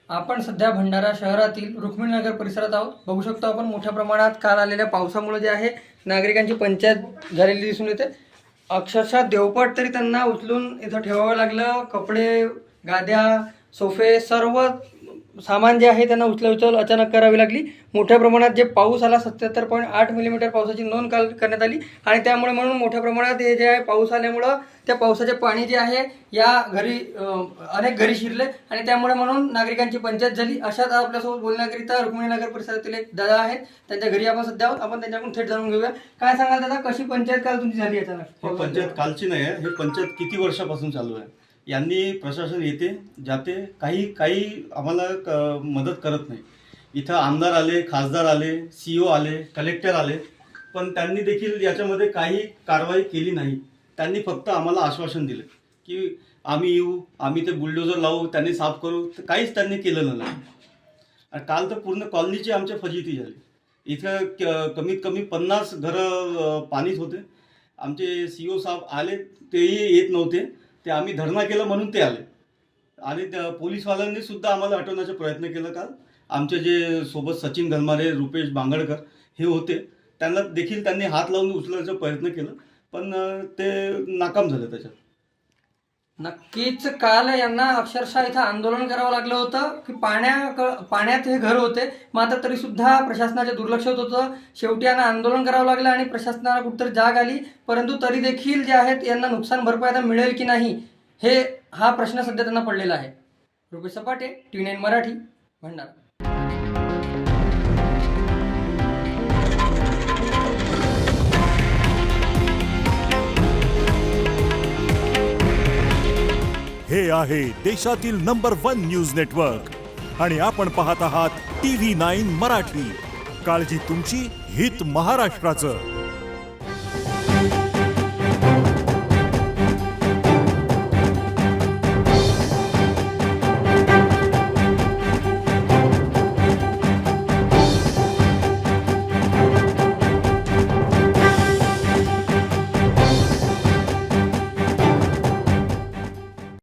आपण सध्या भंडारा शहरातील रुक्मिणीनगर परिसरात आहोत. बघू शकतो आपण मोठ्या प्रमाणात काल आलेल्या पावसामुळे जे आहे नागरिकांची पंचायत झालेली दिसून येते. अक्षरशः देवपट तरी त्यांना उचलून इथं ठेवावं लागलं. कपडे, गाद्या, सोफे सर्व सामान जे आहे त्यांना उचल अचानक करावी लागली. मोठ्या प्रमाणात जे पाऊस आला 77.8 मिलीमीटर पावसाची नोंद काल करण्यात आली आणि त्यामुळे म्हणून मोठ्या प्रमाणात हे जे आहे पाऊस आल्यामुळं त्या पावसाचे पाणी जे आहे या घरी अनेक घरी शिरले आणि त्यामुळे म्हणून नागरिकांची पंचायत झाली. अशाच आपल्यासोबत बोलण्याकरिता रुक्मिणीनगर परिसरातील एक दादा आहेत. त्यांच्या घरी आपण सध्या आहोत. आपण त्यांच्याकडून थेट जाणून घेऊया. काय सांगाल दादा, कशी पंचायत काल तुमची झाली अचानक? ही पंचायत कालची नाही आहे. हे पंचायत किती वर्षापासून चालू आहे. यांनी प्रशासन येते जाते, काही आम्हाला मदत करत नाही. इथं आमदार आले, खासदार आले, CEO आले, कलेक्टर आले, पण त्यांनी देखील याच्यामध्ये काही कारवाई केली नाही. त्यांनी फक्त आम्हाला आश्वासन दिलं की आम्ही येऊ, आम्ही ते बुलडोजर लावू, त्यांनी साफ करू. काहीच त्यांनी केलेलं नाही. आणि काल तर पूर्ण कॉलनीची आमच्या फजिती झाली. इथं कमीत कमी 50 घरं पाणीच होते. आमचे CEO साहेब आले, तेही येत नव्हते. ते आम्ही धरणा केलं म्हणून ते आले आणि त्या पोलीसवाल्यांनी सुद्धा आम्हाला हटवण्याचा प्रयत्न केला. काल आमचे जे सोबत सचिन गलमारे, रुपेश बांगडकर हे होते, त्यांना देखील त्यांनी हात लावून उचलण्याचा प्रयत्न केला, पण ते नाकाम झाले त्याच्यात. नक्कीच काल यांना अक्षरशः इथं आंदोलन करावं लागलं होतं की पाण्यात हे घर होते, मात्र तरी सुद्धा प्रशासनाचे दुर्लक्ष होत होतं. शेवटी यांना आंदोलन करावं लागलं आणि प्रशासनाला कुठंतरी जाग आली, परंतु तरी देखील जे आहेत यांना नुकसान भरपाई आता मिळेल की नाही हा प्रश्न सध्या त्यांना पडलेला आहे. रुपेश सपाटे, TV9 मराठी, भंडारा. हे आहे देशातील नंबर 1 न्यूज नेटवर्क आणि आपण पाहत आहात TV9 मराठी. काळजी तुमची, हित महाराष्ट्राचं.